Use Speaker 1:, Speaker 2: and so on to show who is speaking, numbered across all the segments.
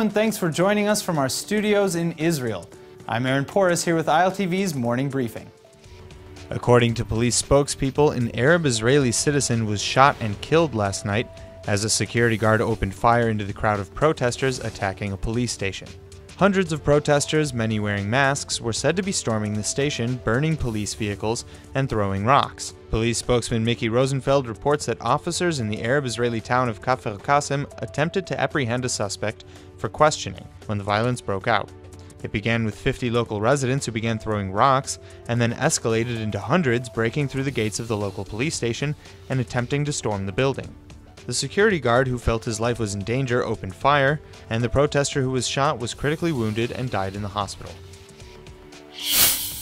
Speaker 1: everyone. Thanks for joining us from our studios in Israel. I'm Aaron Porras here with ILTV's Morning Briefing. According to police spokespeople, an Arab-Israeli citizen was shot and killed last night as a security guard opened fire into the crowd of protesters attacking a police station. Hundreds of protesters, many wearing masks, were said to be storming the station, burning police vehicles, and throwing rocks. Police spokesman Mickey Rosenfeld reports that officers in the Arab-Israeli town of Kafr Qasim attempted to apprehend a suspect for questioning when the violence broke out. It began with 50 local residents who began throwing rocks and then escalated into hundreds breaking through the gates of the local police station and attempting to storm the building. The security guard, who felt his life was in danger, opened fire, and the protester who was shot was critically wounded and died in the hospital.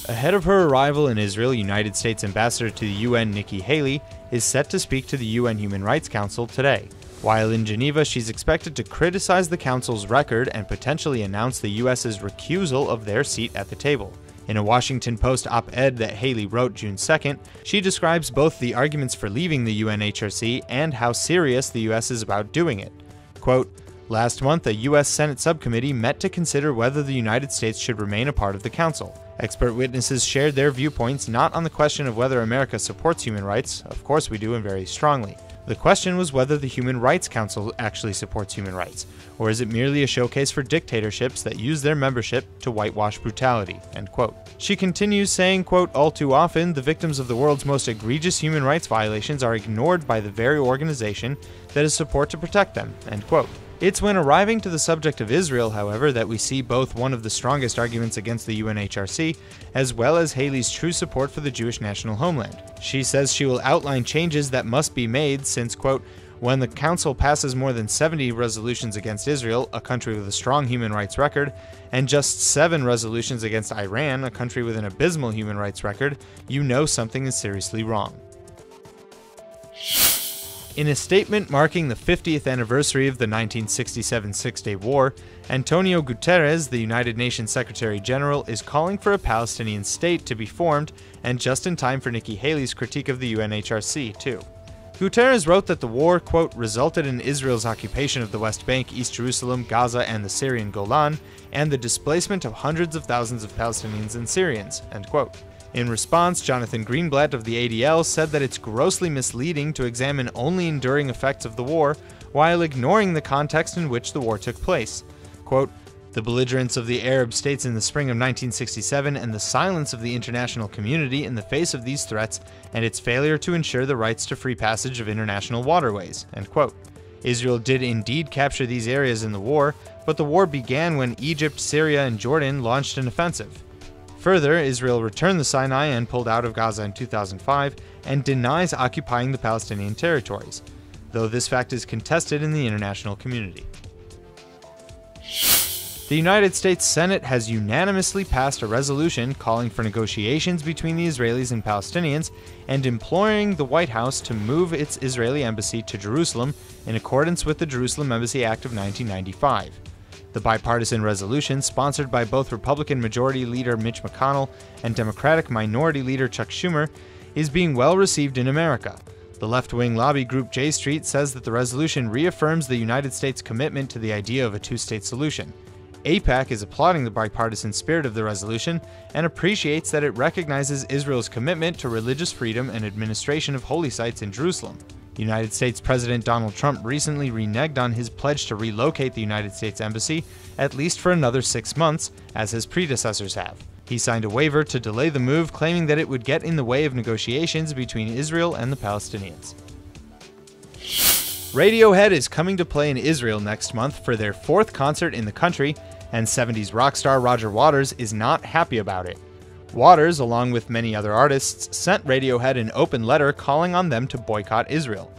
Speaker 1: Ahead of her arrival in Israel, United States Ambassador to the UN Nikki Haley is set to speak to the UN Human Rights Council today. While in Geneva, she's expected to criticize the Council's record and potentially announce the US's recusal of their seat at the table. In a Washington Post op-ed that Haley wrote June 2nd, she describes both the arguments for leaving the U.N.H.R.C. and how serious the U.S. is about doing it. Quote, "Last month, a U.S. Senate subcommittee met to consider whether the United States should remain a part of the Council. Expert witnesses shared their viewpoints not on the question of whether America supports human rights, of course we do and very strongly. The question was whether the Human Rights Council actually supports human rights, or is it merely a showcase for dictatorships that use their membership to whitewash brutality," end quote. She continues saying, quote, "All too often, the victims of the world's most egregious human rights violations are ignored by the very organization that is support to protect them," end quote. It's when arriving to the subject of Israel, however, that we see both one of the strongest arguments against the U.N.H.R.C. as well as Haley's true support for the Jewish national homeland. She says she will outline changes that must be made since, quote, "When the Council passes more than 70 resolutions against Israel, a country with a strong human rights record, and just 7 resolutions against Iran, a country with an abysmal human rights record, you know something is seriously wrong." In a statement marking the 50th anniversary of the 1967 Six-Day War, Antonio Guterres, the United Nations Secretary General, is calling for a Palestinian state to be formed, and just in time for Nikki Haley's critique of the U.N.H.R.C. too. Guterres wrote that the war, quote, "resulted in Israel's occupation of the West Bank, East Jerusalem, Gaza, and the Syrian Golan, and the displacement of hundreds of thousands of Palestinians and Syrians," end quote. In response, Jonathan Greenblatt of the ADL said that it's grossly misleading to examine only enduring effects of the war while ignoring the context in which the war took place. Quote, "The belligerence of the Arab states in the spring of 1967 and the silence of the international community in the face of these threats and its failure to ensure the rights to free passage of international waterways," end quote. Israel did indeed capture these areas in the war, but the war began when Egypt, Syria, and Jordan launched an offensive. Further, Israel returned the Sinai and pulled out of Gaza in 2005 and denies occupying the Palestinian territories, though this fact is contested in the international community. The United States Senate has unanimously passed a resolution calling for negotiations between the Israelis and Palestinians and imploring the White House to move its Israeli embassy to Jerusalem in accordance with the Jerusalem Embassy Act of 1995. The bipartisan resolution, sponsored by both Republican Majority Leader Mitch McConnell and Democratic Minority Leader Chuck Schumer, is being well received in America. The left-wing lobby group J Street says that the resolution reaffirms the United States' commitment to the idea of a two-state solution. AIPAC is applauding the bipartisan spirit of the resolution and appreciates that it recognizes Israel's commitment to religious freedom and administration of holy sites in Jerusalem. United States President Donald Trump recently reneged on his pledge to relocate the United States Embassy, at least for another 6 months, as his predecessors have. He signed a waiver to delay the move, claiming that it would get in the way of negotiations between Israel and the Palestinians. Radiohead is coming to play in Israel next month for their 4th concert in the country, and 70s rock star Roger Waters is not happy about it. Waters, along with many other artists, sent Radiohead an open letter calling on them to boycott Israel.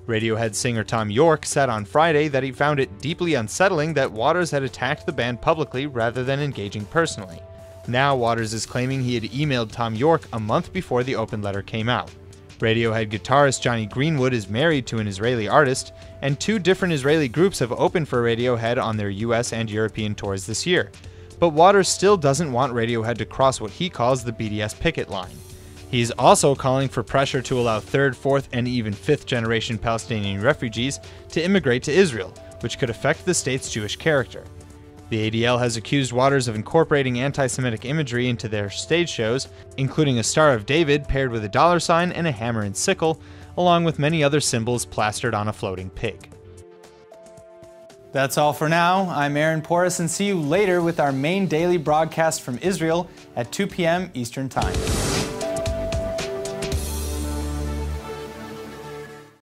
Speaker 1: Radiohead singer Thom York said on Friday that he found it deeply unsettling that Waters had attacked the band publicly rather than engaging personally. Now Waters is claiming he had emailed Thom York a month before the open letter came out. Radiohead guitarist Jonny Greenwood is married to an Israeli artist, and 2 different Israeli groups have opened for Radiohead on their US and European tours this year. But Waters still doesn't want Radiohead to cross what he calls the BDS picket line. He's also calling for pressure to allow 3rd, 4th, and even 5th generation Palestinian refugees to immigrate to Israel, which could affect the state's Jewish character. The ADL has accused Waters of incorporating anti-Semitic imagery into their stage shows, including a Star of David paired with a $sign and a hammer and sickle, along with many other symbols plastered on a floating pig. That's all for now. I'm Aaron Porras, and see you later with our main daily broadcast from Israel at 2 p.m. Eastern Time.